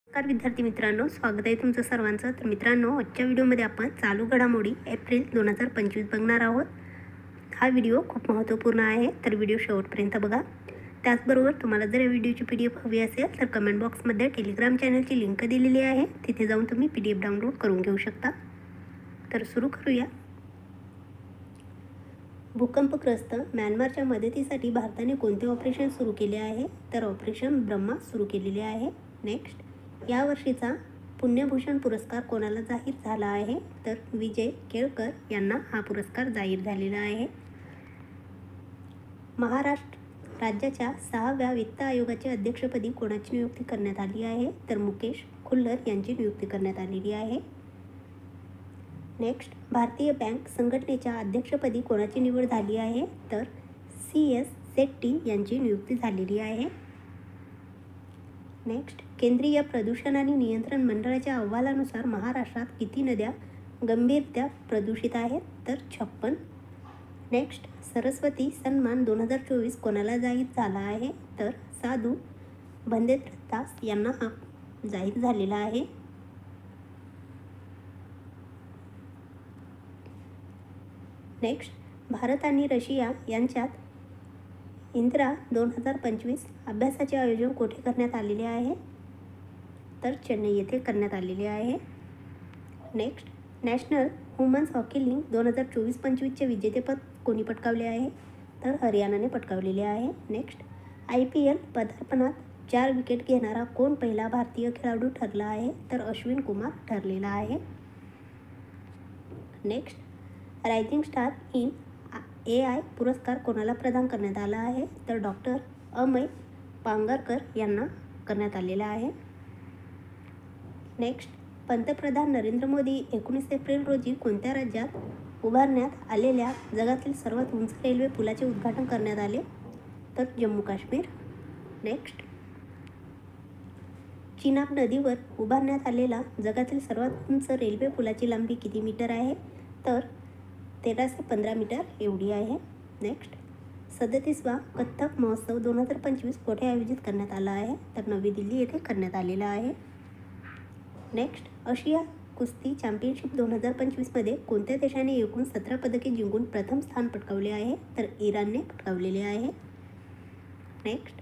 नमस्कार विद्यार्थी मित्रांनो, स्वागत आहे तुमचं सर्वांचं. तर मित्रांनो, आजच्या व्हिडिओमध्ये आपण चालू घडामोडी एप्रिल 2025 बघणार आहोत. हा व्हिडिओ खूप महत्त्वपूर्ण आहे, तर व्हिडिओ शेवटपर्यंत बघा. त्याचबरोबर तुम्हाला जर या व्हिडिओची PDF हवी असेल तर कमेंट बॉक्समध्ये टेलिग्राम चॅनलची लिंक दिलेली आहे, तिथे जाऊन तुम्ही PDF डाउनलोड करून घेऊ शकता. तर सुरू करूया. भूकंपग्रस्त म्यानमारच्या मदतीसाठी भारताने कोणते ऑपरेशन सुरू केले आहे? तर ऑपरेशन ब्रह्मा सुरू केलेले आहे. नेक्स्ट, यावर्षीचा पुण्यभूषण पुरस्कार कोणाला जाहीर झाला आहे? तर विजय केळकर यांना हा पुरस्कार जाहीर झालेला आहे. महाराष्ट्र राज्याच्या 6व्या वित्त आयोगाच्या अध्यक्षपदी कोणाची नियुक्ती करण्यात आली आहे? तर मुकेश खुल्लर यांची नियुक्ती करण्यात आलेली आहे. नेक्स्ट, भारतीय बँक संघटनेच्या अध्यक्षपदी कोणाची निवड झाली आहे? तर CS शेट्टी यांची नियुक्ती झालेली आहे. नेक्स्ट, केंद्रीय प्रदूषण आणि नियंत्रण मंडळाच्या अहवालानुसार महाराष्ट्रात किती नद्या गंभीरत्या प्रदूषित आहेत? तर 56. नेक्स्ट, सरस्वती सन्मान 2024 कोणाला जाहीर झाला आहे? तर साधू भंदेंद्र दास यांना हा जाहीर झालेला आहे. नेक्स्ट, भारत आणि रशिया यांच्यात इंदिरा 2025 अभ्यासाचे आयोजन कोठे करण्यात आलेले आहे? तर चेन्नई येथे करण्यात आलेले आहे. Next, national women's hockey league 2024-25चे विजेतेपद कोणी पटकावले आहे? तर हरियाणाने पटकावलेले आहे. नेक्स्ट, IPL पदार्पणात 4 विकेट घेणारा कोण पहिला भारतीय खेळाडू ठरला आहे? तर अश्विन कुमार ठरलेला आहे. Next, rising star in AI पुरस्कार कोणाला प्रदान करण्यात आला आहे? तर डॉक्टर अमय पांगरकर यांना करण्यात आलेला आहे. नेक्स्ट, पंतप्रधान नरेंद्र मोदी 19 एप्रिल रोजी कोणत्या राज्यात उभारण्यात आलेल्या जगातील सर्वात उंच रेल्वे पुलाचे उद्घाटन करण्यात आले? तर जम्मू काश्मीर. नेक्स्ट, चिनाब नदीवर उभारण्यात आलेला जगातील सर्वात उंच रेल्वे पुलाची लांबी किती मीटर आहे? तर 1315 मीटर एवढी आहे. नेक्स्ट, 37वा कथ्थक महोत्सव 2025 कोठे आयोजित करण्यात आला आहे? तर नवी दिल्ली येथे करण्यात आलेला आहे. नेक्स्ट, आशिया कुस्ती चॅम्पियनशिप 2025मध्ये कोणत्या देशाने एकूण 17 पदके जिंकून प्रथम स्थान पटकावले आहे? तर इराणने पटकावलेले आहे. नेक्स्ट,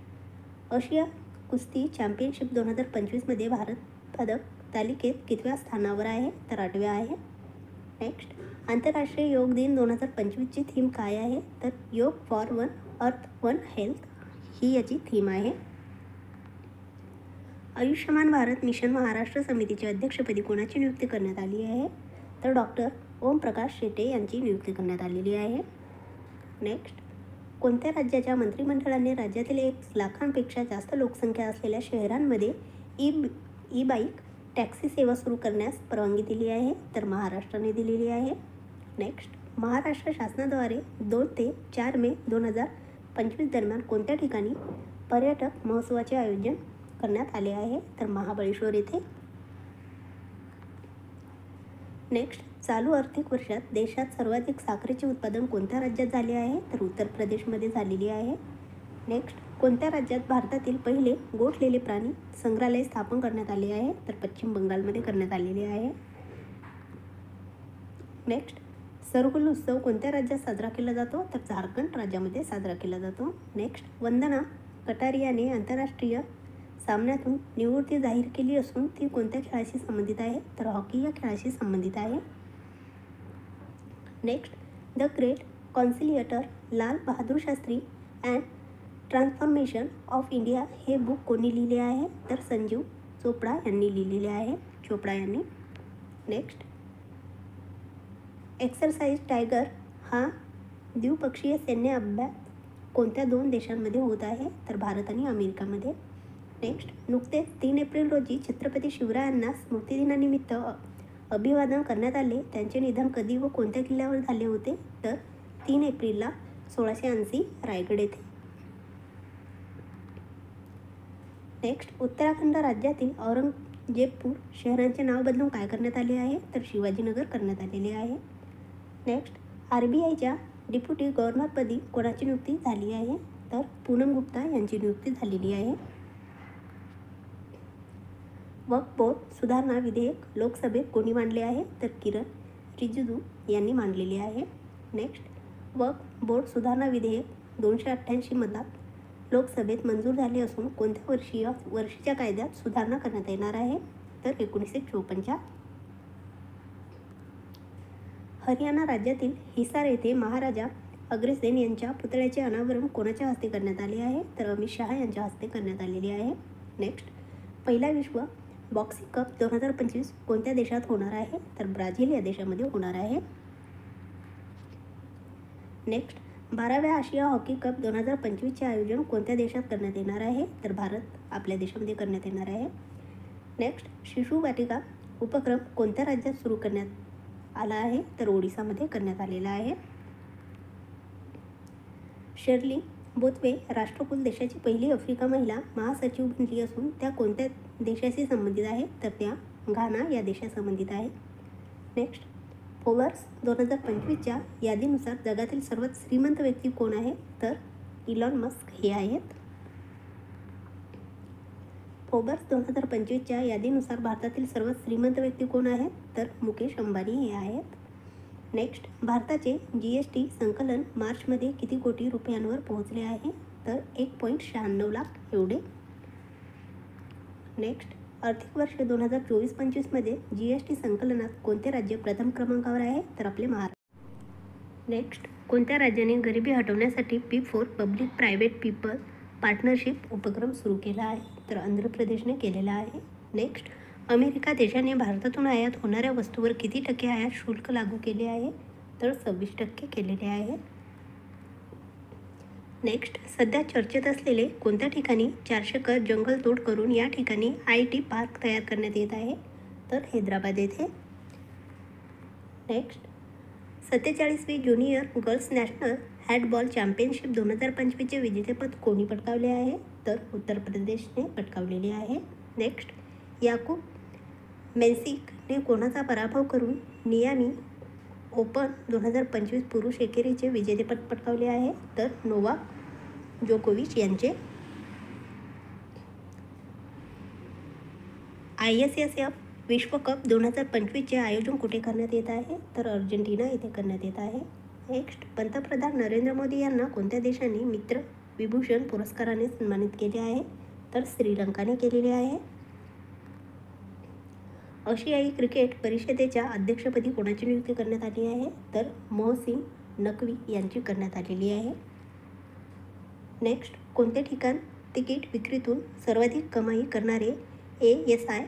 आशिया कुस्ती चॅम्पियनशिप 2025मध्ये भारत पदक तालिकेत कितव्या स्थानावर आहे? तर 8व्या आहे. नेक्स्ट, आंतरराष्ट्रीय योग दिन 2025ची थीम काय आहे? तर yoga for one earth one health ही याची थीम आहे. आयुष्यमान भारत मिशन महाराष्ट्र समितीच्या अध्यक्षपदी कोणाची नियुक्ती करण्यात आली आहे? तर डॉक्टर ओम प्रकाश शेटे यांची नियुक्ती करण्यात आलेली आहे. नेक्स्ट, कोणत्या राज्याच्या मंत्रिमंडळाने राज्यातील 1 लाखांपेक्षा जास्त लोकसंख्या असलेल्या शहरांमध्ये ई बाईक टॅक्सी सेवा सुरू करण्यास परवानगी दिली आहे? तर महाराष्ट्राने दिलेली आहे. नेक्स्ट, महाराष्ट्र शासनाद्वारे 2 ते 4 मे 2025 दरम्यान कोणत्या ठिकाणी पर्यटक महोत्सवाचे आयोजन करण्यात आले आहे? तर महाबळेश्वर येथे. नेक्स्ट, चालू आर्थिक वर्षात देशात सर्वाधिक साखरेचे उत्पादन कोणत्या राज्यात झाले आहे? तर उत्तर प्रदेशमध्ये झालेली आहे. नेक्स्ट, कोणत्या राज्यात भारतातील पहिले गोठलेले प्राणी संग्रहालय स्थापन करण्यात आले आहे? तर पश्चिम बंगालमध्ये करण्यात आलेले आहे. नेक्स्ट, सरहुल उत्सव कोणत्या राज्यात साजरा केला जातो? तर झारखंड राज्यामध्ये साजरा केला जातो. नेक्स्ट, वंदना कटारियाने आंतरराष्ट्रीय सामन्यातून निवृत्ती जाहीर केली असून ती कोणत्या खेळाशी संबंधित आहे? तर हॉकी या खेळाशी संबंधित आहे. Next, the great conciliator Lal Bahadur Shastri and transformation of India हे बुक कोणी लिहिले आहे? तर संजीव चोपडा यांनी लिहिलेले आहे. चोपडा यांनी. नेक्स्ट, एक्सरसाइज टायगर हा द्विपक्षीय सैन्य अभ्यास कोणत्या 2 देशांमध्ये होत आहे? तर भारत आणि अमेरिकामध्ये. नेक्स्ट, नुकतेच 3 एप्रिल रोजी छत्रपती शिवरायांना स्मृतिदिनानिमित्त अभिवादन करण्यात आले. त्यांचे निधन कधी व कोणत्या किल्ल्यावर झाले होते? तर 3 एप्रिलला 1680 रायगड येथे. नेक्स्ट, उत्तराखंड राज्यातील औरंगजेबपूर शहरांचे नाव बदलून काय करण्यात आले आहे? तर शिवाजीनगर करण्यात आलेले आहे. नेक्स्ट, RBIच्या डेप्युटी गव्हर्नरपदी कोणाची नियुक्ती झाली आहे? तर पूनम गुप्ता यांची नियुक्ती झालेली आहे. वक्फ बोर्ड सुधारणा विधेयक लोकसभेत कोणी मांडले आहे? तर किरण रिजिजू यांनी मांडलेले आहे. नेक्स्ट, वक्फ बोर्ड सुधारणा विधेयक 288 मतात लोकसभेत मंजूर झाले असून कोणत्या वर्षीच्या कायद्यात सुधारणा करण्यात येणार आहे? तर 1954. हरियाणा राज्यातील हिसार येथे महाराजा अग्रसेन यांच्या पुतळ्याचे अनावरण कोणाच्या हस्ते करण्यात आले आहे? तर अमित शहा यांच्या हस्ते करण्यात आलेले आहे. नेक्स्ट, पहिला विश्व बॉक्सिंग कप 2025 कोणत्या देशात होणार आहे? तर ब्राझील या देशामध्ये होणार आहे. नेक्स्ट, 12व्या आशिया हॉकी कप 2025चे आयोजन कोणत्या देशात करण्यात येणार आहे? तर भारत आपल्या देशामध्ये करण्यात येणार आहे. नेक्स्ट, शिशु वाटिका उपक्रम कोणत्या राज्यात सुरू करण्यात आला आहे? तर ओडिसामध्ये करण्यात आलेला आहे. शर्ली बोथवे राष्ट्रकुल देशाची पहिली आफ्रिका महिला महासचिव बनली असून त्या कोणत्या देशाशी संबंधित आहे? तर त्या घाना या देशासंबंधित आहे. नेक्स्ट, फोर्ब्स 2025च्या यादीनुसार जगातील सर्वात श्रीमंत व्यक्ती कोण आहे? तर इलॉन मस्क हे आहेत. फोर्ब्स 2025च्या यादीनुसार भारतातील सर्वात श्रीमंत व्यक्ती कोण आहे? तर मुकेश अंबानी हे आहेत. नेक्स्ट, भारताचे GST संकलन मार्चमध्ये किती कोटी रुपयांवर पोहोचले आहे? तर 1.96 लाख एवढे. नेक्स्ट, आर्थिक वर्ष 2024-25मध्ये GST संकलनात कोणते राज्य प्रथम क्रमांकावर आहे? तर आपले महाराष्ट्र. नेक्स्ट, कोणत्या राज्याने गरिबी हटवण्यासाठी P4 public private people partnership उपक्रम सुरू केला आहे? तर आंध्र प्रदेशने केलेला आहे. नेक्स्ट, अमेरिका देशाने भारतातून आयात होणाऱ्या वस्तूवर किती टक्के आयात शुल्क लागू केले आहे? तर 26% केलेले आहे. नेक्स्ट, सध्या चर्चेत असलेले कोणत्या ठिकाणी 400 एकर जंगलतोड करून या ठिकाणी IT पार्क तयार करण्यात येत आहे? तर हैदराबाद येथे. नेक्स्ट, 47वी junior girls national handball championship 2025चे विजेतेपद कोणी पटकावले आहे? तर उत्तर प्रदेशने पटकावलेले आहे. नेक्स्ट, याकूब मेन्सिकने कोणाचा पराभव करून मियामी ओपन 2025 पुरुष एकेरीचे विजेतेपद पटकावले आहे? तर नोवाक जोकोविच यांचे. ISSF विश्वकप 2025चे आयोजन कुठे करण्यात येत आहे? तर अर्जेंटिना येथे करण्यात येत आहे. नेक्स्ट, पंतप्रधान नरेंद्र मोदी यांना कोणत्या देशाने मित्र विभूषण पुरस्काराने सन्मानित केले आहे? तर श्रीलंकाने केलेले आहे. आशियाई क्रिकेट परिषदेच्या अध्यक्षपदी कोणाची नियुक्ती करण्यात आली आहे? तर मोहसिन नकवी यांची करण्यात आलेली आहे. नेक्स्ट, कोणते ठिकाण तिकीट विक्रीतून सर्वाधिक कमाई करणारे ASI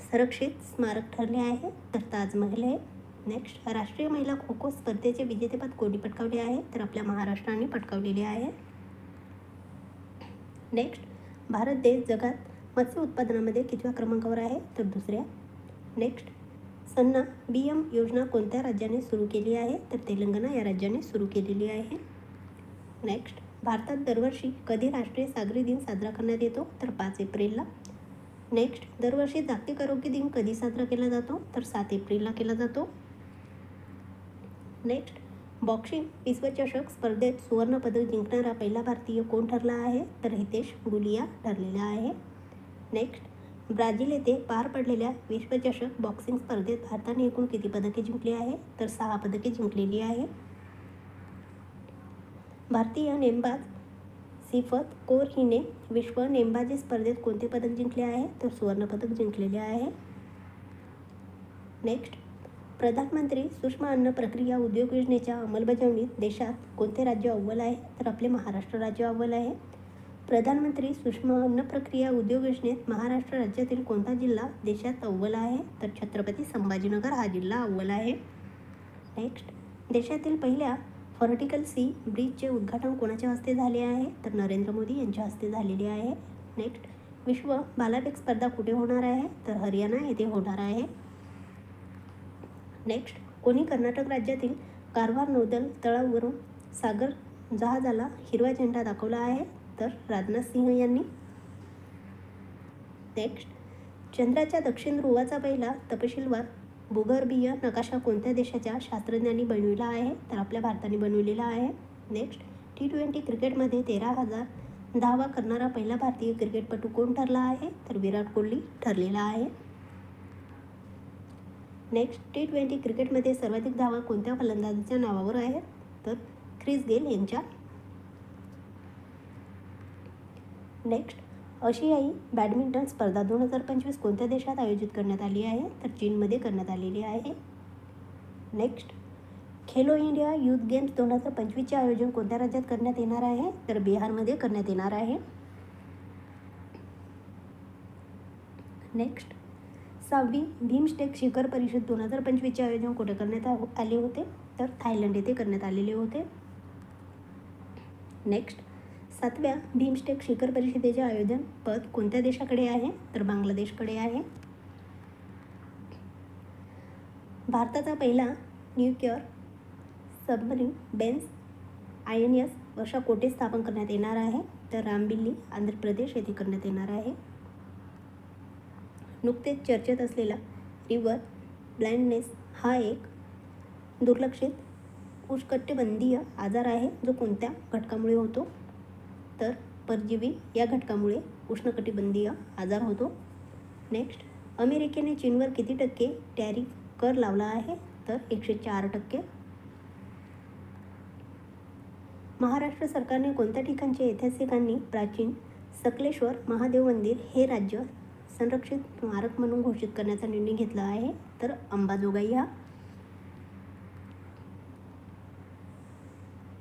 संरक्षित स्मारक ठरले आहे? तर ताजमहल आहे. नेक्स्ट, राष्ट्रीय महिला खो खो स्पर्धेचे विजेतेपद कोणी पटकावले आहे? तर आपल्या महाराष्ट्राने पटकावलेले आहे. नेक्स्ट, भारत देश जगात मत्स्य उत्पादनामध्ये कितव्या क्रमांकावर आहे? तर दुसऱ्या. नेक्स्ट, सन्ना BM योजना कोणत्या राज्याने सुरू केली आहे? तर तेलंगणा या राज्याने सुरू केलेली आहे. नेक्स्ट, भारतात दरवर्षी कधी राष्ट्रीय सागरी दिन साजरा करण्यात येतो? तर 5 एप्रिलला. नेक्स्ट, दरवर्षी जागतिक आरोग्य दिन कधी साजरा केला जातो? तर 7 एप्रिलला केला जातो. नेक्स्ट, बॉक्सिंग विश्वचषक स्पर्धेत सुवर्णपदक जिंकणारा पहिला भारतीय कोण ठरला आहे? तर हितेश गुलिया ठरलेला आहे. नेक्स्ट, ब्राझील येथे पार पडलेल्या विश्वचषक बॉक्सिंग स्पर्धेत भारताने एकूण किती पदके जिंकली आहे? तर 6 पदके जिंकलेली आहे. भारतीय नेमबाज सिफत कौर हिने विश्व नेमबाजी स्पर्धेत कोणते पदक जिंकले आहे? तर सुवर्णपदक जिंकलेले आहे. नेक्स्ट, प्रधानमंत्री सूक्ष्म अन्न प्रक्रिया उद्योग योजनेच्या अंमलबजावणीत देशात कोणते राज्य अव्वल आहे? तर आपले महाराष्ट्र राज्य अव्वल आहे. प्रधानमंत्री सूक्ष्म अन्न प्रक्रिया उद्योग योजनेत महाराष्ट्र राज्यातील कोणता जिल्हा देशात अव्वल आहे? तर छत्रपती संभाजीनगर हा जिल्हा अव्वल आहे. नेक्स्ट, देशातील पहिल्या व्हर्टिकल सी ब्रिजचे उद्घाटन कोणाच्या हस्ते झाले आहे? तर नरेंद्र मोदी यांच्या हस्ते झालेले आहे. नेक्स्ट, विश्व भालाफेक स्पर्धा कुठे होणार आहे? तर हरियाणा येथे होणार आहे. नेक्स्ट, कोणी कर्नाटक राज्यातील कारवार नौदल तळावरून सागर जहाजाला हिरवा झेंडा दाखवला आहे? तर राजनाथ सिंह यांनी. नेक्स्ट, चंद्राच्या दक्षिण ध्रुवाचा पहिला तपशीलवार भूगर्भीय नकाशा कोणत्या देशाच्या शास्त्रज्ञांनी बनविला आहे? तर आपल्या भारताने बनवलेला आहे. नेक्स्ट, T20 क्रिकेटमध्ये धावा करणारा पहिला भारतीय क्रिकेटपटू कोण ठरला आहे? तर विराट कोहली ठरलेला आहे. नेक्स्ट, T20 क्रिकेटमध्ये सर्वाधिक धावा कोणत्या फलंदाजाच्या नावावर आहेत? तर ख्रिस गेल यांच्या. नेक्स्ट, आशियाई बॅडमिंटन स्पर्धा 2025 कोणत्या देशात आयोजित करण्यात आली आहे? तर चीनमध्ये करण्यात आलेली आहे. Next, Khelo India youth games 2025चे आयोजन कोणत्या राज्यात करण्यात येणार आहे? तर बिहारमध्ये करण्यात येणार आहे. नेक्स्ट, 6वी बिमस्टेक शिखर परिषद 2025चे आयोजन कुठे करण्यात आले होते? तर थायलंड येथे करण्यात आलेले होते. नेक्स्ट, 7व्या बिमस्टेक शिखर परिषदेचे आयोजन पद कोणत्या देशाकडे आहे? तर बांगलादेशकडे आहे. भारताचा पहिला न्यूक्लिअर सबमरीन बेन्स INS वर्षा कोठे स्थापन करण्यात येणार आहे? तर रामबिल्ली आंध्र प्रदेश येथे करण्यात येणार आहे. नुकतेच चर्चेत असलेला रिव्हर ब्लाइंडनेस हा एक दुर्लक्षित उष्णकटिबंधीय आजार आहे जो कोणत्या घटकामुळे होतो? तर परजीवी या घटकामुळे उष्णकटिबंधीय आजार होतो. नेक्स्ट, अमेरिकेने चीनवर किती टक्के टॅरिफ कर लावला आहे? तर 104%. महाराष्ट्र सरकारने कोणत्या ठिकाणचे ऐतिहासिकांनी प्राचीन सकलेश्वर महादेव मंदिर हे राज्य संरक्षित स्मारक म्हणून घोषित करण्याचा निर्णय घेतला आहे? तर अंबाजोगाई हा.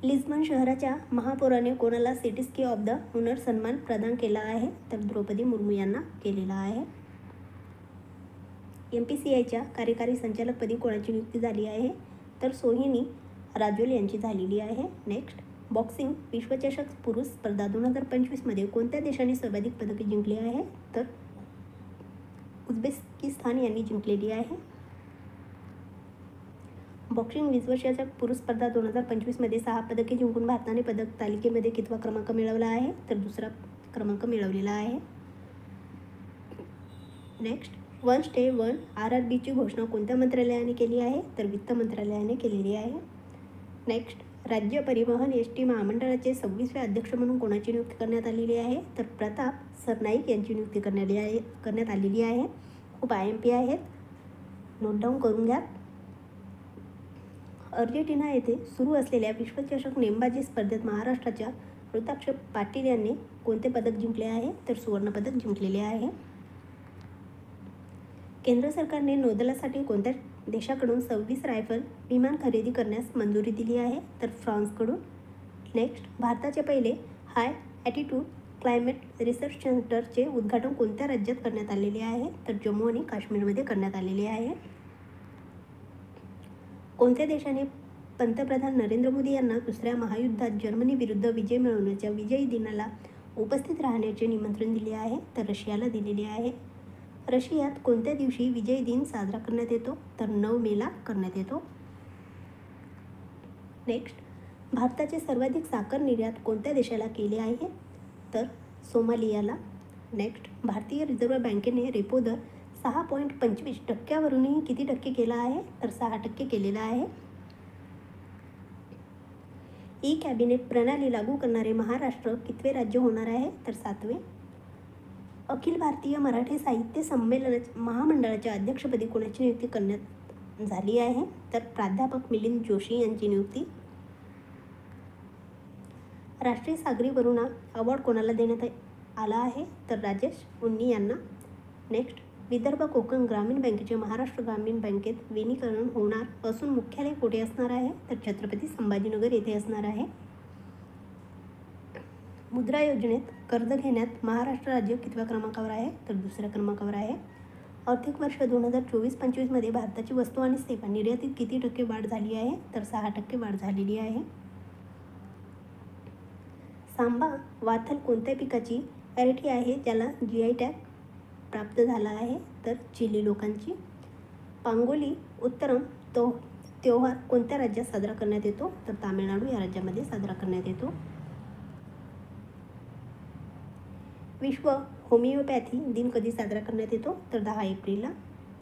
लिस्बन शहराच्या महापौराने कोणाला सिटीस्की ऑफ द ऑनर सन्मान प्रदान केला आहे? तर द्रौपदी मुर्मू यांना केलेला आहे. MPCIच्या कार्यकारी संचालकपदी कोणाची नियुक्ती झाली आहे? तर सोहिनी राजोल यांची झालेली आहे. नेक्स्ट, बॉक्सिंग विश्वचषक पुरुष स्पर्धा 2025मध्ये कोणत्या देशाने सर्वाधिक पदके जिंकली आहे? तर उझबेकिस्तान यांनी जिंकलेली आहे. बॉक्सिंग विश्वचषक पुरुष स्पर्धा 2025मध्ये 6 पदके जिंकून भारताने पदक तालिकेमध्ये कितवा क्रमांक मिळवला आहे? तर दुसरा क्रमांक मिळवलेला आहे. नेक्स्ट, 1 State 1 RRBची घोषणा कोणत्या मंत्रालयाने केली आहे? तर वित्त मंत्रालयाने केलेली आहे. नेक्स्ट, राज्य परिवहन ST महामंडळाचे 26वे अध्यक्ष म्हणून कोणाची नियुक्ती करण्यात आलेली आहे? तर प्रताप सरनाईक यांची नियुक्ती करण्यात आलेली आहे. खूप IMP आहेत, नोट डाऊन करून घ्या. अर्जेंटिना येथे सुरू असलेल्या विश्वचषक नेमबाजी स्पर्धेत महाराष्ट्राच्या ऋताक्ष पाटील यांनी कोणते पदक जिंकले आहे? तर सुवर्णपदक जिंकलेले आहे. केंद्र सरकारने नौदलासाठी कोणत्या देशाकडून 26 रायफल विमान खरेदी करण्यास मंजुरी दिली आहे? तर फ्रान्सकडून. नेक्स्ट, भारताचे पहिले हाय ॲटिट्यूड क्लायमेट रिसर्च सेंटरचे उद्घाटन कोणत्या राज्यात करण्यात आलेले आहे? तर जम्मू आणि काश्मीरमध्ये करण्यात आलेले आहे. कोणत्या देशाने पंतप्रधान नरेंद्र मोदी यांना दुसऱ्या महायुद्धात जर्मनी विरुद्ध विजय मिळवण्याच्या विजयी दिनाला उपस्थित राहण्याचे निमंत्रण दिले आहे? तर रशियाला दिलेले आहे. रशियात कोणत्या दिवशी विजय दिन साजरा करण्यात येतो? तर 9 मेला करण्यात येतो. नेक्स्ट, भारताचे सर्वाधिक साखर निर्यात कोणत्या देशाला केले आहे? तर सोमालियाला. नेक्स्ट, भारतीय रिझर्व्ह बँकेने रेपो दर 6.25% किती टक्के केला आहे? तर 6% केलेला आहे. कॅबिनेट प्रणाली लागू करणारे महाराष्ट्र कितवे राज्य होणार आहे? तर 7वे. अखिल भारतीय मराठी साहित्य संमेलन महामंडळाच्या अध्यक्षपदी कोणाची नियुक्ती करण्यात झाली आहे? तर प्राध्यापक मिलिंद जोशी यांची नियुक्ती. राष्ट्रीय सागरी वरुणा अवॉर्ड कोणाला देण्यात आला आहे? तर राजेश उन्नी यांना. नेक्स्ट, विदर्भ कोकण ग्रामीण बँकेचे महाराष्ट्र ग्रामीण बँकेत विलीनीकरण होणार असून मुख्यालय कुठे असणार आहे? तर छत्रपती संभाजीनगर येथे असणार आहे. मुद्रा योजनेत कर्ज घेण्यात महाराष्ट्र राज्य कितव्या क्रमांकावर आहे? तर दुसऱ्या क्रमांकावर आहे. आर्थिक वर्ष 2024-25मध्ये भारताची वस्तू आणि सेवा निर्यातीत किती टक्के वाढ झाली आहे? तर 6% वाढ झालेली आहे. सांबा वाथल कोणत्या पिकाची व्हॅरायटी आहे ज्याला GI टॅग प्राप्त झाला आहे? तर चिली लोकांची. पांगोली उत्तरम त्योहार कोणत्या राज्यात साजरा करण्यात येतो? तर तामिळनाडू या राज्यामध्ये साजरा करण्यात येतो. विश्व होमिओपॅथी दिन कधी साजरा करण्यात येतो? तर 10 एप्रिलला.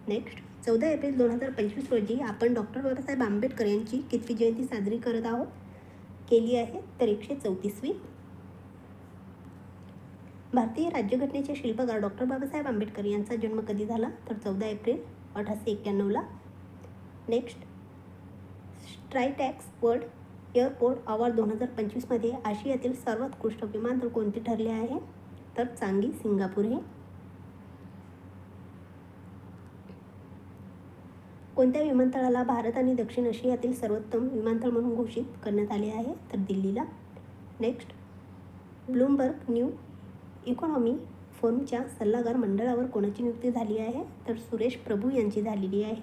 नेक्स्ट, 14 एप्रिल 2025 रोजी आपण डॉक्टर बाबासाहेब आंबेडकर यांची कितवी जयंती साजरी करत आहोत? केली आहे तर 134वी. भारतीय राज्यघटनेचे शिल्पकार डॉक्टर बाबासाहेब आंबेडकर यांचा जन्म कधी झाला? तर 14 एप्रिल 1891ला. Next, Skytrax world airport award 2025मध्ये आशियातील सर्वोत्कृष्ट विमानतळ कोणते ठरले आहे? तर चांगी, सिंगापूर हे. कोणत्या विमानतळाला भारत आणि दक्षिण आशियातील सर्वोत्तम विमानतळ म्हणून घोषित करण्यात आले आहे? तर दिल्लीला. नेक्स्ट, ब्लूमबर्ग न्यू इकॉनॉमी फोरमच्या सल्लागार मंडळावर कोणाची नियुक्ती झाली आहे? तर सुरेश प्रभू यांची झालेली आहे.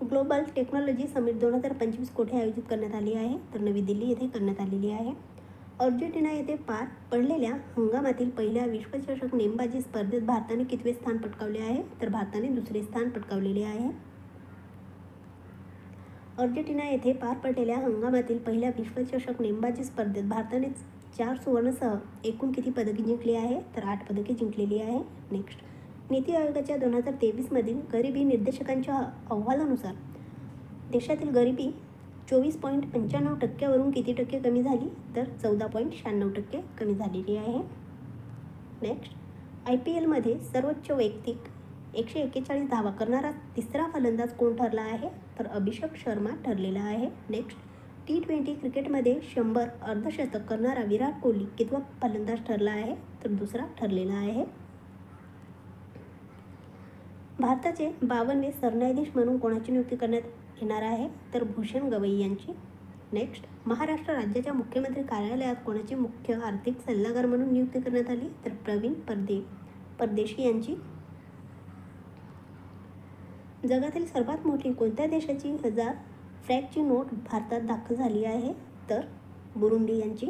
ग्लोबल टेक्नॉलॉजी समिट 2025 कुठे आयोजित करण्यात आली आहे? तर नवी दिल्ली येथे करण्यात आलेली आहे. अर्जेंटिना येथे पार पडलेल्या हंगामातील पहिल्या विश्वचषक नेमबाजी स्पर्धेत भारताने कितवे स्थान पटकावले आहे? तर भारताने 2रे स्थान पटकावलेले आहे. अर्जेंटिना येथे पार पडलेल्या हंगामातील पहिल्या विश्वचषक नेमबाजी स्पर्धेत भारताने 4 सुवर्णसह एकूण किती पदके जिंकली आहे? तर 8 पदके जिंकलेली आहे. नेक्स्ट, नीती आयोगाच्या 2023मधील गरिबी निर्देशकांच्या अहवालानुसार देशातील गरिबी 24.95% किती टक्के कमी झाली? तर 14.96% कमी झालेली आहे. नेक्स्ट, IPLमध्ये सर्वोच्च वैयक्तिक 141 धावा करणारा तिसरा फलंदाज कोण ठरला आहे? तर अभिषेक शर्मा ठरलेला आहे. नेक्स्ट, T20 क्रिकेटमध्ये 100 अर्धशतक करणारा विराट कोहली कितवा फलंदाज ठरला आहे? तर 2रा ठरलेला आहे. भारताचे 52वे सरन्यायाधीश म्हणून कोणाची नियुक्ती करण्यात येणार आहे? तर भूषण गवई यांची. नेक्स्ट, महाराष्ट्र राज्याच्या मुख्यमंत्री कार्यालयात कोणाची मुख्य आर्थिक सल्लागार म्हणून नियुक्ती करण्यात आली? तर प्रवीण परदेशी यांची. जगातील सर्वात मोठी कोणत्या देशाची 1000 फ्रॅंकची नोट भारतात दाखल झाली आहे? तर बुरुंडी यांची.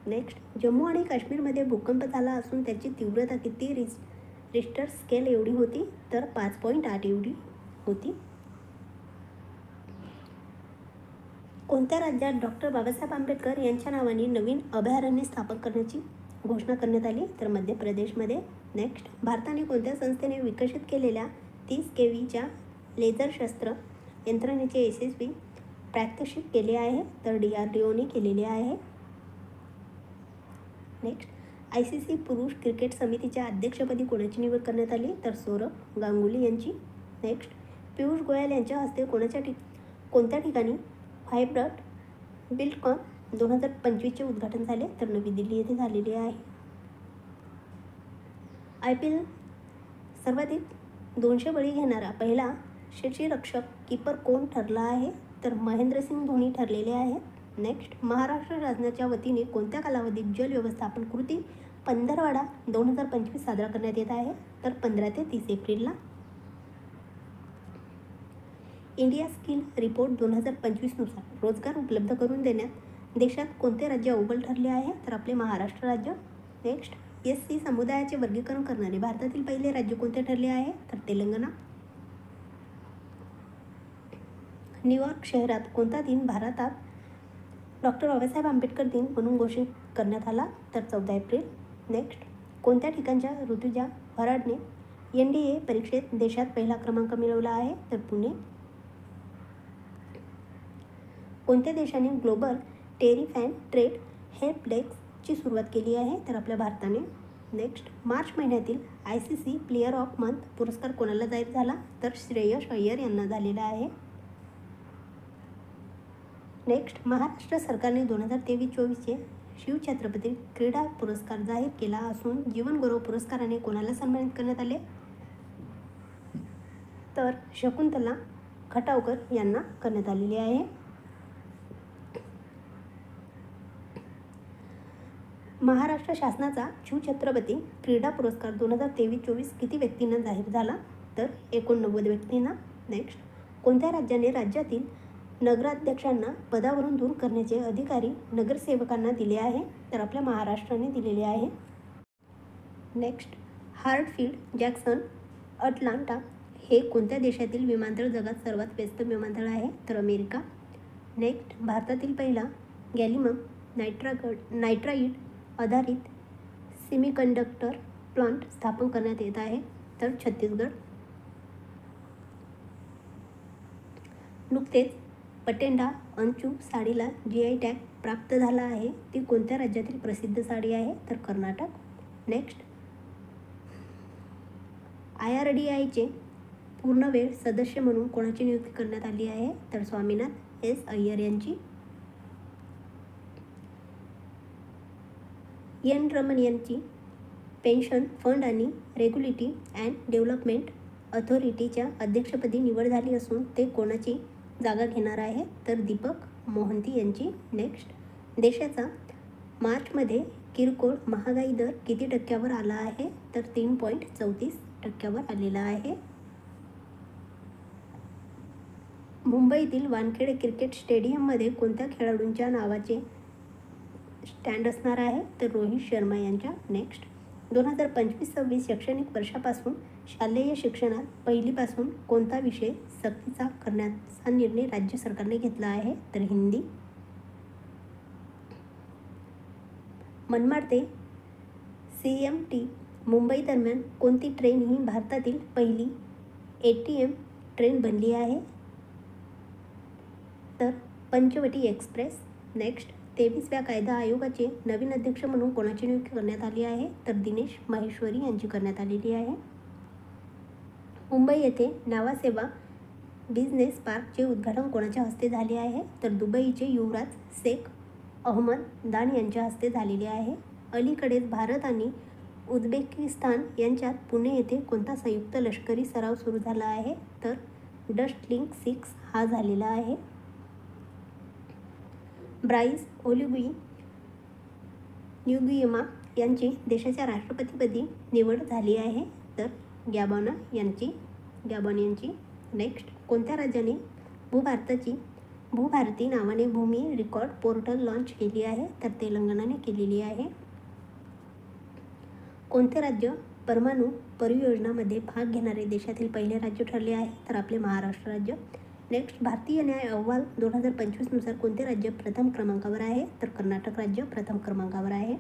नेक्स्ट, जम्मू आणि काश्मीरमध्ये भूकंप झाला असून त्याची तीव्रता किती रिश्टर स्केल एवढी होती? तर 5.8 एवढी होती. कोणत्या राज्यात डॉक्टर बाबासाहेब आंबेडकर यांच्या नावाने नवीन अभयारण्य स्थापन करण्याची घोषणा करण्यात आली? तर मध्य प्रदेशमध्ये. नेक्स्ट, भारताने कोणत्या संस्थेने विकसित केलेल्या 30 kVच्या लेझर शस्त्र यंत्रणेचे यशस्वी प्रात्यक्षिक केले आहे? तर DRDOने केलेले आहे. नेक्स्ट, ICC पुरुष क्रिकेट समितीच्या अध्यक्षपदी कोणाची निवड करण्यात आली? तर सौरभ गांगुली यांची. नेक्स्ट, पियुष गोयल यांच्या हस्ते कोणत्या ठिकाणी व्हायब्रंट बिल्डकॉन 2025चे उद्घाटन झाले? तर नवी दिल्ली येथे झालेले आहे. IPL सर्वाधिक 200 बळी घेणारा पहिला षटरक्षक कीपर कोण ठरला आहे? तर महेंद्रसिंग धोनी ठरलेले आहेत. नेक्स्ट, महाराष्ट्र शासनाच्या वतीने कोणत्या कालावधीत जल व्यवस्थापन कृती पंधरवडा 2025 साजरा करण्यात येत आहे? तर 15 ते 30 एप्रिलला. इंडिया स्किल रिपोर्ट 2025नुसार रोजगार उपलब्ध करून देण्यात देशात कोणते राज्य अव्वल ठरले आहे? तर आपले महाराष्ट्र राज्य. नेक्स्ट, SC समुदायाचे वर्गीकरण करणारे भारतातील पहिले राज्य कोणते ठरले आहे? तर तेलंगणा. न्यूयॉर्क शहरात कोणता दिन भारतात डॉक्टर बाबासाहेब आंबेडकर दिन म्हणून घोषित करण्यात आला? तर 14 एप्रिल. नेक्स्ट, कोणत्या ठिकाणच्या ऋतुजा वराडने NDA परीक्षेत देशात पहिला क्रमांक मिळवला आहे? तर पुणे. कोणत्या देशाने ग्लोबल टेरिफ अँड ट्रेड हेल्पडेस्कची सुरुवात केली आहे? तर आपल्या भारताने. नेक्स्ट, मार्च महिन्यातील ICC प्लेयर ऑफ मंथ पुरस्कार कोणाला जाहीर झाला? तर श्रेयस अय्यर यांना झालेला आहे. नेक्स्ट, महाराष्ट्र सरकारने 2023-24चे शिवछत्रपती क्रीडा पुरस्कार जाहीर केला असून जीवनगौरव पुरस्काराने कोणाला सन्मानित करण्यात आले? तर शकुंतला खटावकर यांना करण्यात आलेले आहे. महाराष्ट्र शासनाचा शिवछत्रपती क्रीडा पुरस्कार 2023-24 किती व्यक्तींना जाहीर झाला? तर 89 व्यक्तींना. नेक्स्ट, कोणत्या राज्याने राज्यातील नगराध्यक्षांना पदावरून दूर करण्याचे अधिकारी नगरसेवकांना दिले आहे? तर आपल्या महाराष्ट्राने दिलेले आहे. नेक्स्ट, हार्टफील्ड जॅक्सन अटलांटा हे कोणत्या देशातील विमानतळ जगात सर्वात व्यस्त विमानतळ आहे? तर अमेरिका. नेक्स्ट, भारतातील पहिला गॅलियम नायट्राइड आधारित सेमीकंडक्टर प्लांट स्थापन करण्यात येत आहे? तर छत्तीसगड. नुकतेच पटेंडा अंचू साडीला GI टॅग प्राप्त झाला आहे ती कोणत्या राज्यातील प्रसिद्ध साडी आहे? तर कर्नाटक. नेक्स्ट, IRDAIचे पूर्णवेळ सदस्य म्हणून कोणाची नियुक्ती करण्यात आली आहे? तर स्वामीनाथ एस अय्यर यांची. एन रमन यांची पेन्शन फंड आणि रेग्युलेटरी अँड डेव्हलपमेंट अथॉरिटीच्या अध्यक्षपदी निवड झाली असून ते कोणाची जागा घेणार आहे? तर दीपक मोहंती यांची. नेक्स्ट, देशाचा मार्चमध्ये किरकोळ महागाई दर किती टक्क्यावर आला आहे? तर 3.34% आलेला आहे. मुंबईतील वानखेडे क्रिकेट स्टेडियममध्ये कोणत्या खेळाडूंच्या नावाचे स्टँड असणार आहे? तर रोहित शर्मा यांच्या. नेक्स्ट, 2025-26 शैक्षणिक वर्षापासून शालेय शिक्षणात पहिलीपासून कोणता विषय सक्तीचा करण्याचा निर्णय राज्य सरकारने घेतला आहे? तर हिंदी. मनमाड ते CMT मुंबई दरम्यान कोणती ट्रेन ही भारतातील पहिली ATM ट्रेन बनली आहे? तर पंचवटी एक्सप्रेस. नेक्स्ट, 23व्या कायदा आयोगाचे नवीन अध्यक्ष म्हणून कोणाची नियुक्ती करण्यात आली आहे? तर दिनेश माहेश्वरी यांची करण्यात आलेली आहे. मुंबई येथे नावासेवा बिझनेस पार्कचे उद्घाटन कोणाच्या हस्ते झाले आहे? तर दुबईचे युवराज शेख अहमद दान यांच्या हस्ते झालेले आहे. अलीकडेच भारत आणि उझबेकिस्तान यांच्यात पुणे येथे कोणता संयुक्त लष्करी सराव सुरू झाला आहे? तर डस्टलिंक 6 हा झालेला आहे. ब्राईस ओलिगी न्युगियमा यांची देशाच्या राष्ट्रपतीपदी निवड झाली आहे? तर गॅबॉन यांची. नेक्स्ट, कोणत्या राज्याने भूभारती नावाने भूमी रेकॉर्ड पोर्टल लॉन्च केली आहे? तर तेलंगणाने केलेली आहे. कोणते राज्य परमाणु परियोजनामध्ये भाग घेणारे देशातील पहिले राज्य ठरले आहे? तर आपले महाराष्ट्र राज्य. नेक्स्ट, भारतीय न्याय अहवाल 2025 नुसार कोणते राज्य प्रथम क्रमांकावर आहे? तर कर्नाटक राज्य प्रथम क्रमांकावर आहे.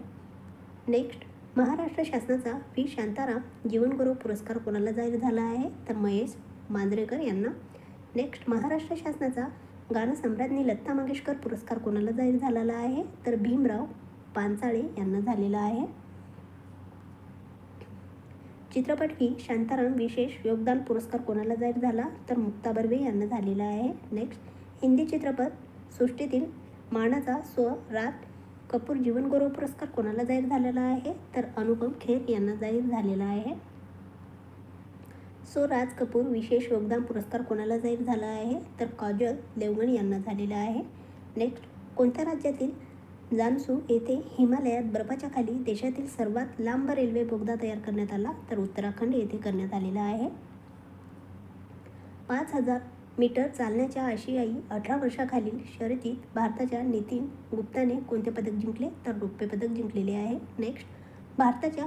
नेक्स्ट, महाराष्ट्र शासनाचा व्ही शांताराम जीवनगौरव पुरस्कार कोणाला जाहीर झाला आहे? तर महेश मांजरेकर यांना. नेक्स्ट, महाराष्ट्र शासनाचा गानसम्राज्ञी लता मंगेशकर पुरस्कार कोणाला जाहीर झालेला आहे? तर भीमराव पांचाळे यांना झालेला आहे. चित्रपट व्ही शांताराम विशेष योगदान पुरस्कार कोणाला जाहीर झाला? तर मुक्ता बर्वे यांना झालेला आहे. नेक्स्ट, हिंदी चित्रपट सृष्टीतील मानाचा स्व राज कपूर जीवनगौरव पुरस्कार कोणाला जाहीर झालेला आहे? तर अनुपम खेर यांना जाहीर झालेला आहे. सो राज कपूर विशेष योगदान पुरस्कार कोणाला जाहीर झाला आहे? तर काजल देवगण यांना झालेला आहे. नेक्स्ट, कोणत्या राज्यातील जानसू येथे हिमालयात बर्फाच्या खाली देशातील सर्वात लांब रेल्वे बोगदा तयार करण्यात आला? तर उत्तराखंड येथे करण्यात आलेला आहे. 5000 मीटर चालण्याच्या आशियाई 18 वर्षाखालील शर्यतीत भारताच्या नितीन गुप्ताने कोणते पदक जिंकले? तर रौप्य पदक जिंकलेले आहे. नेक्स्ट, भारताच्या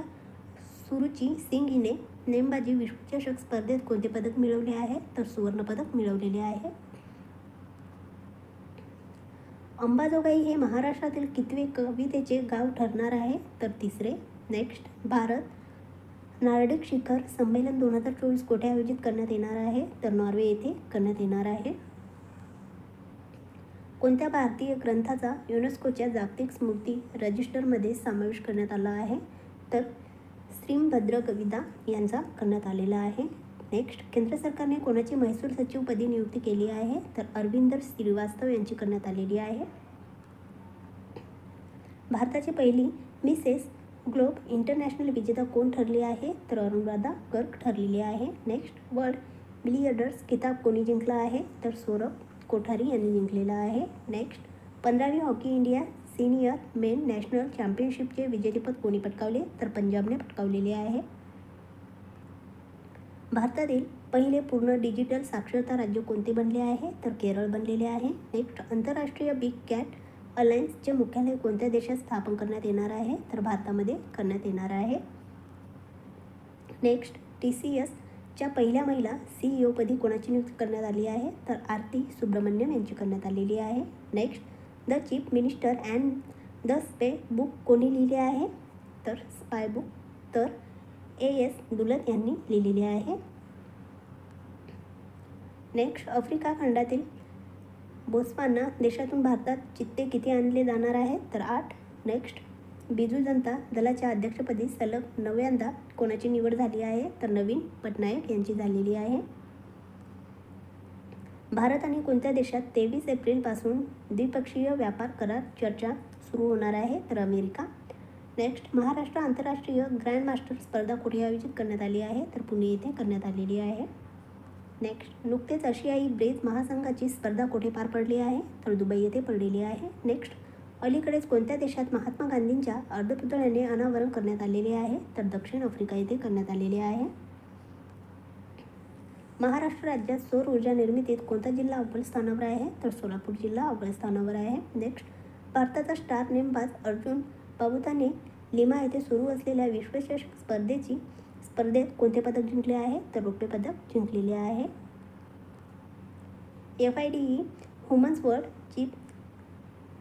सुरुची सिंग हिने नेमबाजी विश्वचषक स्पर्धेत कोणते पदक मिळवले आहे? तर सुवर्ण पदक मिळवलेले आहे. अंबाजोगाई हे महाराष्ट्रातील कितवे कवितेचे गाव ठरणार आहे? तर 3रे. नेक्स्ट, भारत नार्डिक शिखर संमेलन 2024 कोठे आयोजित करण्यात येणार आहे? तर नॉर्वे येथे करण्यात येणार आहे. कोणत्या भारतीय ग्रंथाचा युनेस्कोच्या जागतिक स्मृती रजिस्टरमध्ये समावेश करण्यात आला आहे? तर श्रीमद्भद्र कविता यांचा करण्यात आलेला आहे. नेक्स्ट, केंद्र सरकारने कोणाची महसूल सचिवपदी नियुक्ती केली आहे? तर अरविंदर श्रीवास्तव यांची करण्यात आलेली आहे. भारताची पहिली मिसेस ग्लोब इंटरनॅशनल विजेता कोण ठरली आहे? तर अनुराधा गर्ग ठरलेली आहे. नेक्स्ट, वर्ल्ड बिलियर्ड्स किताब कोणी जिंकला आहे? तर सौरभ कोठारी यांनी जिंकलेला आहे. नेक्स्ट, 15वी hockey India senior men national चॅम्पियनशिपचे विजेतेपद कोणी पटकावले? तर पंजाबने पटकावलेले आहे. भारतातील पहिले पूर्ण डिजिटल साक्षरता राज्य कोणते बनले आहे? तर केरळ बनलेले आहे. नेक्स्ट, आंतरराष्ट्रीय बिग कॅट अलायन्सचे मुख्यालय कोणत्या देशात स्थापन करण्यात येणार आहे? तर भारतामध्ये करण्यात येणार आहे. नेक्स्ट, TCSच्या पहिल्या महिला CEO पदी कोणाची नियुक्ती करण्यात आली आहे? तर आरती सुब्रमण्यम यांची करण्यात आलेली आहे. Next, the chief minister and the spy book कोणी लिहिले आहे? तर स्पाय बुक तर AS दुलत यांनी लिहिलेले आहे. नेक्स्ट, आफ्रिका खंडातील बोत्सवाना देशातून भारतात चित्ते किती आणले जाणार आहेत? तर 8. नेक्स्ट, बिजू जनता दलाच्या अध्यक्षपदी सलग 9व्यांदा कोणाची निवड झाली आहे? तर नवीन पटनायक यांची झालेली आहे. भारत आणि कोणत्या देशात 23 एप्रिलपासून द्विपक्षीय व्यापार करार चर्चा सुरू होणार आहे? तर अमेरिका. नेक्स्ट, महाराष्ट्र आंतरराष्ट्रीय ग्रँड मास्टर स्पर्धा कुठे आयोजित करण्यात आली आहे? तर पुणे येथे करण्यात आलेली आहे. नेक्स्ट, नुकतेच आशियाई ब्रेस महासंघाची स्पर्धा कुठे पार पडली आहे? तर दुबई येथे पडलेली आहे. नेक्स्ट, अलीकडेच कोणत्या देशात महात्मा गांधींच्या अर्धपुतळ्याने अनावरण करण्यात आलेले आहे? तर दक्षिण आफ्रिका येथे करण्यात आलेले आहे. महाराष्ट्र राज्यात सौर ऊर्जा निर्मितीत कोणता जिल्हा अव्वल स्थानावर आहे? तर सोलापूर जिल्हा अव्वल स्थानावर आहे. नेक्स्ट, भारताचा स्टार नेमबाज अर्जुन पाबुताने लिमा येथे सुरू असलेल्या विश्वचषक स्पर्धेत कोणते पदक जिंकले आहे? तर रौप्य पदक जिंकलेले आहे. FIDE वुमन्स वर्ल्ड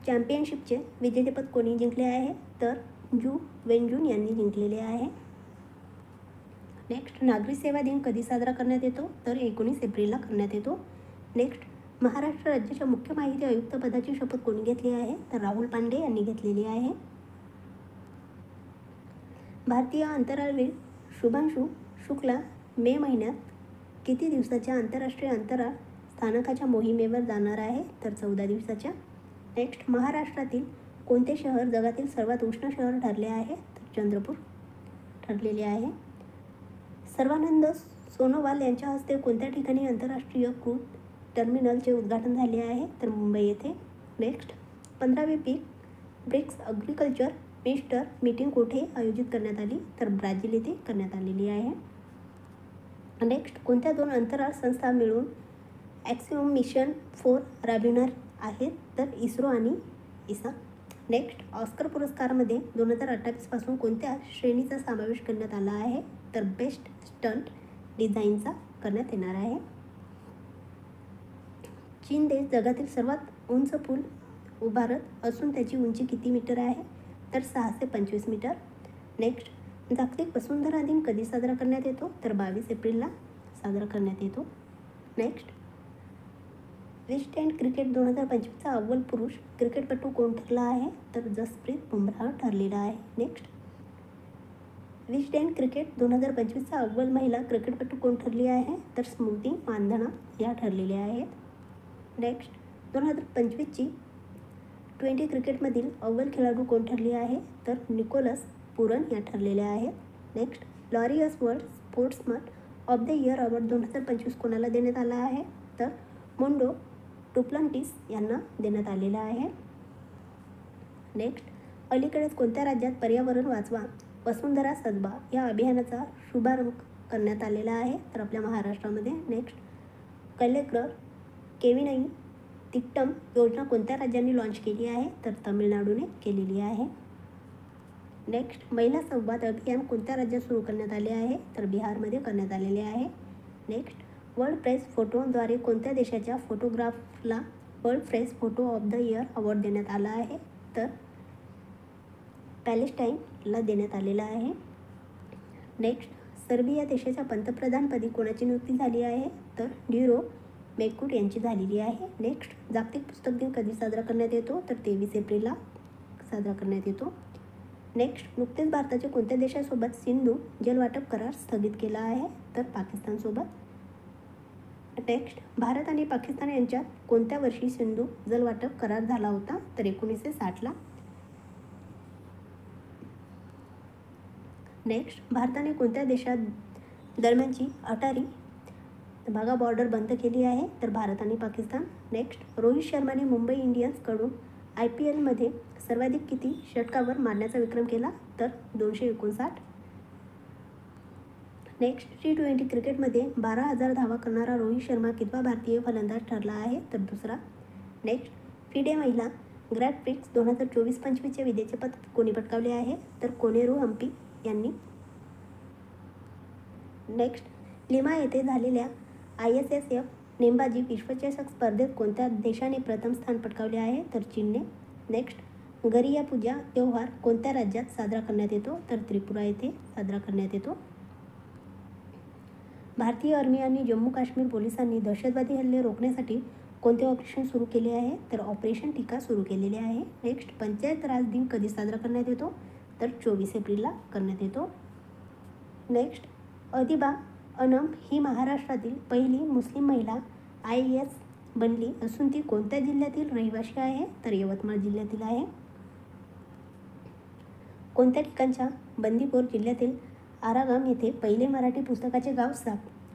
चॅम्पियनशिपचे विजेतेपद कोणी जिंकले आहे? तर जू वेनजून यांनी जिंकलेले आहे. नेक्स्ट, नागरी सेवा दिन कधी साजरा करण्यात येतो? तर 19 एप्रिलला करण्यात येतो. नेक्स्ट, महाराष्ट्र राज्याच्या मुख्य माहिती आयुक्त पदाची शपथ कोणी घेतली आहे? तर राहुल पांडे यांनी घेतलेली आहे. भारतीय अंतराळवीर शुभांशु शुक्ला मे महिन्यात किती दिवसाच्या आंतरराष्ट्रीय अंतराळ स्थानकाच्या मोहिमेवर जाणार आहे? तर 14 दिवसाच्या. नेक्स्ट, महाराष्ट्रातील कोणते शहर जगातील सर्वात उष्ण शहर ठरले आहे? तर चंद्रपूर ठरलेले आहे. सर्वानंद सोनोवाल यांच्या हस्ते कोणत्या ठिकाणी आंतरराष्ट्रीय क्रूझ टर्मिनलचे उद्घाटन झाले आहे? तर मुंबई येथे. नेक्स्ट, 15वी ब्रिक्स ॲग्रिकल्चर मिनिस्टर मीटिंग कुठे आयोजित करण्यात आली? तर ब्राझील येथे करण्यात आलेली आहे. नेक्स्ट, कोणत्या 2 अंतराळ संस्था मिळून ॲक्सिओम मिशन 4 राबविणार आहेत? तर इस्रो आणि इसा. नेक्स्ट, ऑस्कर पुरस्कारमध्ये 2028 पासून कोणत्या श्रेणीचा समावेश करण्यात आला आहे? तर बेस्ट स्टंट डिझाईनचा करण्यात येणार आहे. चीन देश जगातील सर्वात उंच पूल उभारत असून त्याची उंची किती मीटर आहे? तर 625 मीटर. नेक्स्ट, जागतिक वसुंधरा दिन कधी साजरा करण्यात येतो? तर 22 एप्रिलला साजरा करण्यात येतो. नेक्स्ट, वेस्ट इंड क्रिकेट 2025चा अव्वल पुरुष क्रिकेटपटू कोण ठरला आहे? तर जसप्रीत बुमराह ठरलेला आहे. नेक्स्ट, वेस्ट इंड क्रिकेट 2025चा अव्वल महिला क्रिकेटपटू कोण ठरली आहे? तर स्मृती मानधना या ठरलेल्या आहेत. नेक्स्ट, 2025ची 20 क्रिकेटमधील अव्वल खेळाडू कोण ठरली आहे? तर निकोलस पुरन या ठरलेल्या आहेत. Next, Laureus world sportsman of the year award 2025 कोणाला देण्यात आला आहे? तर मोंडो डुप्लांटिस यांना देण्यात आलेला आहे. नेक्स्ट, अलीकडेच कोणत्या राज्यात पर्यावरण वाचवा वसुंधरा सदबा या अभियानाचा शुभारंभ करण्यात आलेला आहे? तर आपल्या महाराष्ट्रामध्ये. नेक्स्ट, कलेक्टर केविनई तिट्टम योजना कोणत्या राज्यांनी लॉन्च केली आहे? तर तमिळनाडूने केलेली आहे. नेक्स्ट, महिला संवाद अभियान कोणत्या राज्यात सुरू करण्यात आले आहे? तर बिहारमध्ये करण्यात आलेले आहे. नेक्स्ट, वर्ल्ड प्रेस फोटोद्वारे कोणत्या देशाच्या फोटोग्राफला world press photo of the year award देण्यात आला आहे? तर पॅलेस्टाईनला देण्यात आलेला आहे. नेक्स्ट, सर्बिया देशाच्या पंतप्रधानपदी कोणाची नियुक्ती झाली आहे? तर ड्युरो मेकूट यांची झालेली आहे. नेक्स्ट, जागतिक पुस्तक दिन कधी साजरा करण्यात येतो? तर 23 एप्रिलला साजरा करण्यात येतो. नेक्स्ट, नुकतेच भारताच्या कोणत्या देशासोबत सिंधू जलवाटप करार स्थगित केला आहे? तर पाकिस्तानसोबत. नेक्स्ट, भारत आणि पाकिस्तान यांच्यात कोणत्या वर्षी सिंधू जलवाटप करार झाला होता? तर 1960ला. नेक्स्ट, भारताने कोणत्या देशात दरम्यानची अटारी भागा बॉर्डर बंद केली आहे? तर भारत आणि पाकिस्तान. नेक्स्ट, रोहित शर्माने मुंबई इंडियन्सकडून IPLमध्ये सर्वाधिक किती षटकावर मारण्याचा विक्रम केला? तर 259. नेक्स्ट, T20 क्रिकेटमध्ये 12,000 धावा करणारा रोहित शर्मा कितवा भारतीय फलंदाज ठरला आहे? तर दुसरा. नेक्स्ट, FIDE महिला ग्रँड प्रिक्स 2024-25चे विजेतेपद कोणी पटकावले आहे? तर कोनेरू हम्पी यांनी. नेक्स्ट, लिमा येथे झालेल्या ISSF नेमबाजी विश्वचषक स्पर्धेत कोणत्या देशाने प्रथम स्थान पटकावले आहे? तर चीनने. नेक्स्ट, गरिया पूजा त्योहार कोणत्या राज्यात साजरा करण्यात येतो? तर त्रिपुरा येथे साजरा करण्यात येतो. भारतीय आर्मी आणि जम्मू काश्मीर पोलिसांनी दहशतवादी हल्ले रोखण्यासाठी कोणते ऑपरेशन सुरू केले आहे? तर ऑपरेशन टीका सुरू केलेले आहे. नेक्स्ट, पंचायत राज दिन कधी साजरा करण्यात येतो? तर 24 एप्रिलला करण्यात येतो. नेक्स्ट, अदिबा अनम ही महाराष्ट्रातील पहिली मुस्लिम महिला IAS बनली असून ती कोणत्या जिल्ह्यातील रहिवाशी आहे? तर यवतमाळ जिल्ह्यातील आहे. कोणत्या ठिकाणच्या बंदीपोर जिल्ह्यातील आरागाम येथे पहिले मराठी पुस्तकाचे गाव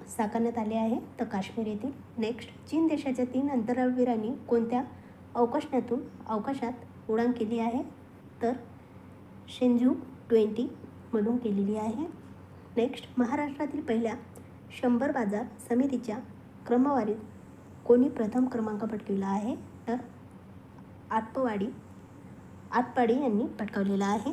साकारण्यात आले आहे? तर काश्मीर येथील. नेक्स्ट, चीन देशाच्या 3 अंतराळवीरांनी कोणत्या अवकाशयानातून अवकाशात उड्डाण केली आहे? तर शेंझू 20 मधून केलेली आहे. नेक्स्ट, महाराष्ट्रातील पहिल्या 100 बाजार समितीच्या क्रमवारीत कोणी प्रथम क्रमांक पटकावला आहे? तर आटपाडी यांनी पटकावलेला आहे.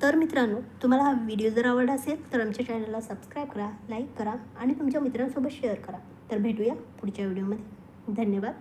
तर मित्रांनो, तुम्हाला हा व्हिडिओ जर आवडला असेल तर आमच्या चॅनलला सबस्क्राईब करा, लाईक करा आणि तुमच्या मित्रांसोबत शेअर करा. तर भेटूया पुढच्या व्हिडिओमध्ये. धन्यवाद.